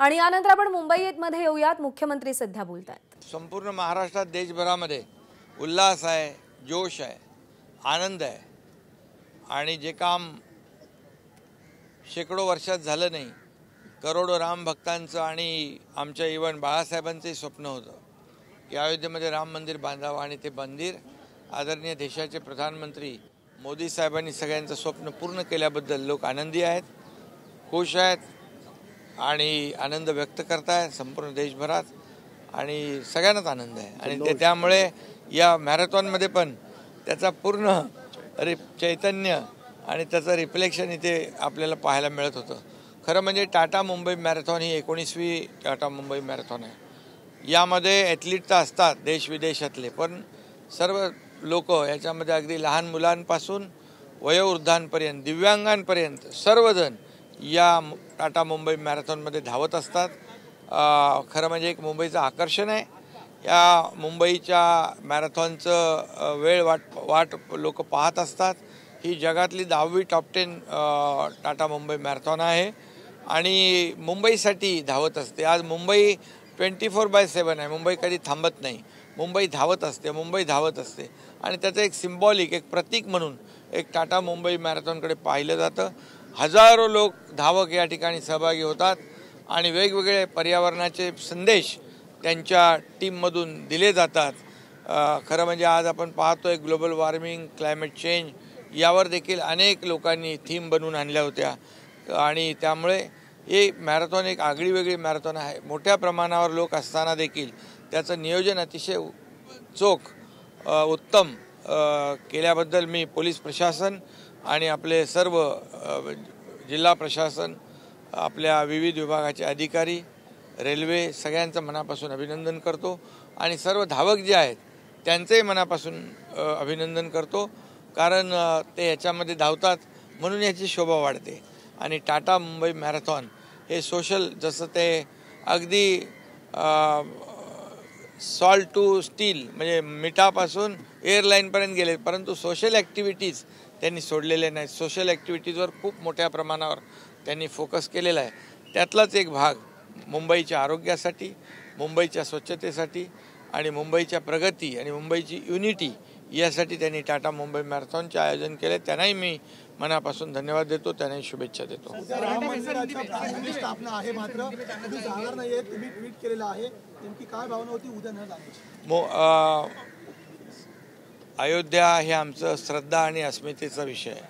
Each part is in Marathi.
आणि यानंतर आपण मुंबईमध्ये येऊयात। मुख्यमंत्री सध्या बोलतायत। संपूर्ण महाराष्ट्रात देशभरामध्ये उल्हास आहे, जोश आहे, आनंद आहे आणि जे काम शेकडो वर्षात झालं नाही, करोडो राम भक्तांचं आणि आमच्या इवन बाळासाहेबांचे स्वप्न होतं की अयोध्येमध्ये राम मंदिर बांधावं आणि ते मंदिर आदरणीय देशाचे प्रधानमंत्री मोदी साहेबांनी सगळ्यांचं स्वप्न पूर्ण केल्याबद्दल लोक आनंदी आहेत, खुश आहेत आणि आनंद व्यक्त करतायत संपूर्ण देशभरात आणि सगळ्यांनाच आनंद आहे आणि त्यामुळे या मॅरेथॉनमध्ये पण त्याचा पूर्ण चैतन्य आणि त्याचं रिफ्लेक्शन इथे आपल्याला पाहायला मिळत होतं। खरं म्हणजे टाटा मुंबई मॅरेथॉन ही 19वी टाटा मुंबई मॅरेथॉन आहे। यामध्ये ॲथलीट तर असतात देश विदेशातले, पण सर्व लोक याच्यामध्ये अगदी लहान मुलांपासून वयोवृद्धांपर्यंत दिव्यांगांपर्यंत सर्वजण या टाटा मुंबई मॅरेथॉनमध्ये धावत असतात। खरं म्हणजे एक मुंबईचं आकर्षण आहे। या मुंबईच्या मॅरेथॉनचं वेळ वाट लोक पाहत असतात। ही जगातली 10वी टॉप 10 टाटा मुंबई मॅरेथॉन आहे आणि मुंबईसाठी धावत असते। आज मुंबई 24/7 आहे। मुंबई कधी थांबत नाही, मुंबई धावत असते, मुंबई धावत असते आणि त्याचं एक सिम्बॉलिक एक प्रतीक म्हणून एक टाटा मुंबई मॅरेथॉनकडे पाहिलं जातं। हजारो लोक धावक या ठिकाणी सहभागी होतात आणि वेगवेगळे पर्यावरणाचे संदेश त्यांच्या टीममधून दिले जातात। खरं म्हणजे आज आपण पाहतोय ग्लोबल वॉर्मिंग, क्लायमेट चेंज यावर देखील अनेक लोकांनी थीम बनवून आणल्या होत्या आणि त्यामुळे हे मॅरेथॉन एक आगळीवेगळी मॅरेथॉन आहे। मोठ्या प्रमाणावर लोक असताना देखील त्याचं नियोजन अतिशय चोख उत्तम केल्याबद्दल मी पोलीस प्रशासन आणि आपले सर्व जिल्हा प्रशासन, आपल्या विविध विभागाचे अधिकारी, रेल्वे सगळ्यांचं मनापासून अभिनंदन करतो आणि सर्व धावक जे आहेत त्यांचंही मनापासून अभिनंदन करतो, कारण ते याच्यामध्ये धावतात म्हणून याची शोभा वाढते। आणि टाटा मुंबई मॅरेथॉन हे सोशल, जसं ते अगदी सॉल्ट टू स्टील म्हणजे मिठापासून एअरलाईनपर्यंत गेले, परंतु सोशल ॲक्टिव्हिटीज त्यांनी सोडलेले नाहीत। सोशल ॲक्टिव्हिटीजवर खूप मोठ्या प्रमाणावर त्यांनी फोकस केलेला आहे। त्यातलाच एक भाग मुंबईच्या आरोग्यासाठी, मुंबईच्या स्वच्छतेसाठी आणि मुंबईच्या प्रगती आणि मुंबईची युनिटी यासाठी त्यांनी टाटा मुंबई मॅरेथॉनचे आयोजन केले। त्यांनाही मी मनापासून धन्यवाद देतो, त्यांनाही शुभेच्छा देतो। राम मंदिराच्या प्रांगणाची स्थापना आहे, मात्र तुम्ही जाणार नाहीये, तुम्ही ट्विट केलेलं आहे, नेमकी काय भावना होती उद्या न जाण्याची? अयोध्या हे आमचं श्रद्धा आणि अस्मितेचा विषय आहे,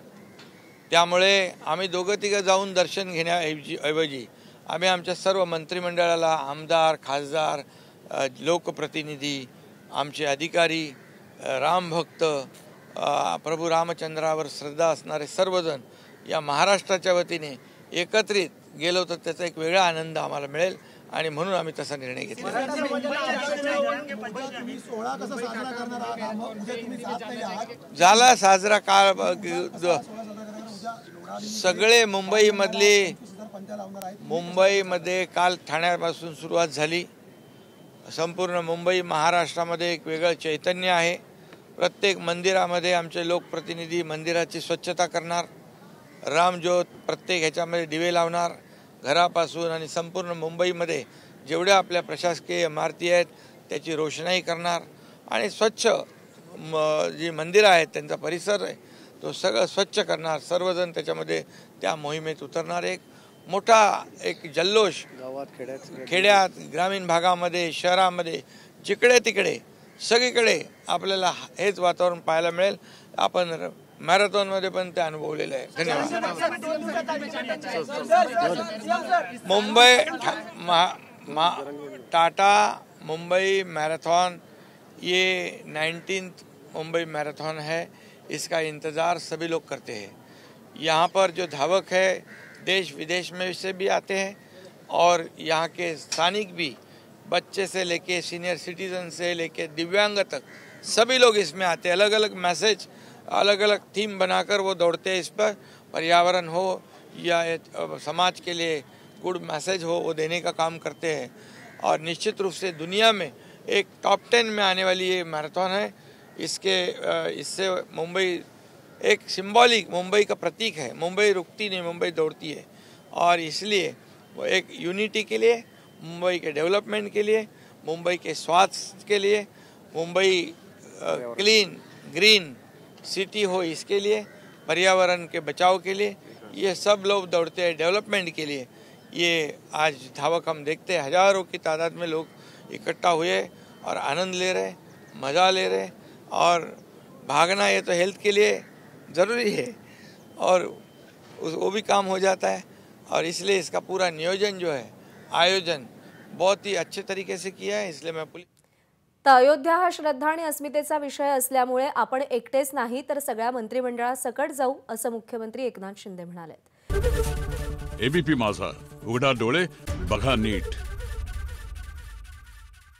त्यामुळे आम्ही दोघं तिघं जाऊन दर्शन घेण्याऐवजी आम्ही आमच्या सर्व मंत्रिमंडळाला, आमदार, खासदार, लोकप्रतिनिधी, आमचे अधिकारी, रामभक्त, प्रभू रामचंद्रावर श्रद्धा असणारे सर्वजण या महाराष्ट्राच्या वतीने एकत्रित गेलो तर त्याचा एक वेगळा आनंद आम्हाला मिळेल आणि म्हणून आम्ही तसा निर्णय घेतला। झाला साजरा काळ, सगळे मुंबईमध्ये काल ठाण्यापासून सुरुवात झाली। संपूर्ण मुंबई महाराष्ट्रामध्ये एक वेगळं चैतन्य आहे। प्रत्येक मंदिरामध्ये आमचे लोकप्रतिनिधी मंदिराची स्वच्छता करणार, रामज्योत प्रत्येक ह्याच्यामध्ये दिवे लावणार, घरापासून आणि संपूर्ण मुंबईमध्ये जेवढ्या आपल्या प्रशासकीय इमारती आहेत त्याची रोषणाई करणार आणि स्वच्छ जी मंदिरं आहेत त्यांचा परिसर आहे तो सगळं स्वच्छ करणार। सर्वजण त्याच्यामध्ये त्या मोहिमेत उतरणार। एक मोठा एक जल्लोष खेड्यात, ग्रामीण भागामध्ये, शहरामध्ये, जिकडे तिकडे सगळीकडे आपल्याला हेच वातावरण पाहायला मिळेल। आपण मॅरेथॉनमध्ये पण ते अनुभवलेलं आहे। धन्यवाद। टाटा मुंबई मैराथन ये 19th मुंबई मैराथन है। इसका इंतज़ार सभी लोग करते हैं। यहाँ पर जो धावक है देश विदेश में से भी आते हैं और यहाँ के स्थानिक भी, बच्चे से लेके सीनियर सिटीजन से लेके दिव्यांग तक सभी लोग इसमें आते हैं। अलग अलग मैसेज, अलग अलग थीम बनाकर वो दौड़ते हैं। इस पर पर्यावरण हो या समाज के लिए गुड मैसेज हो, वो देने का काम करते हैं और निश्चित रूप से दुनिया में एक टॉप 10 में आने वाली ये मैराथन है। इससे मुंबई एक सिंबॉलिक, मुंबई का प्रतीक है। मुंबई रुकती नहीं, मुंबई दौड़ती है और इसलिए वो एक यूनिटी के लिए, मुंबई के डेवलपमेंट के लिए, मुंबई के स्वास्थ्य के लिए, मुंबई क्लीन ग्रीन सिटी हो इसके लिए, पर्यावरण के बचाव के लिए, ये सब लोग दौड़ते हैं डेवलपमेंट के लिए। ये आज धावक हम देखते हैं, हजारों की तादाद में लोग इकट्ठा हुए और आनंद ले रहे, मज़ा ले रहे। और भागना ये तो हेल्थ के लिए ज़रूरी है और वो भी काम हो जाता है। और इसलिए इसका पूरा नियोजन जो है, आयोजन बहुत ही अच्छे तरीके से किया है। इसलिए मैं तर अयोध्या हा श्रद्धा आणि अस्मितेचा विषय असल्यामुळे आपण एकटेच नाही तर सगळ्या मंत्रिमंडळासकट जाऊ असं मुख्यमंत्री एकनाथ शिंदे म्हणाले। एबीपी माझा, उघडा डोळे बघा नीट।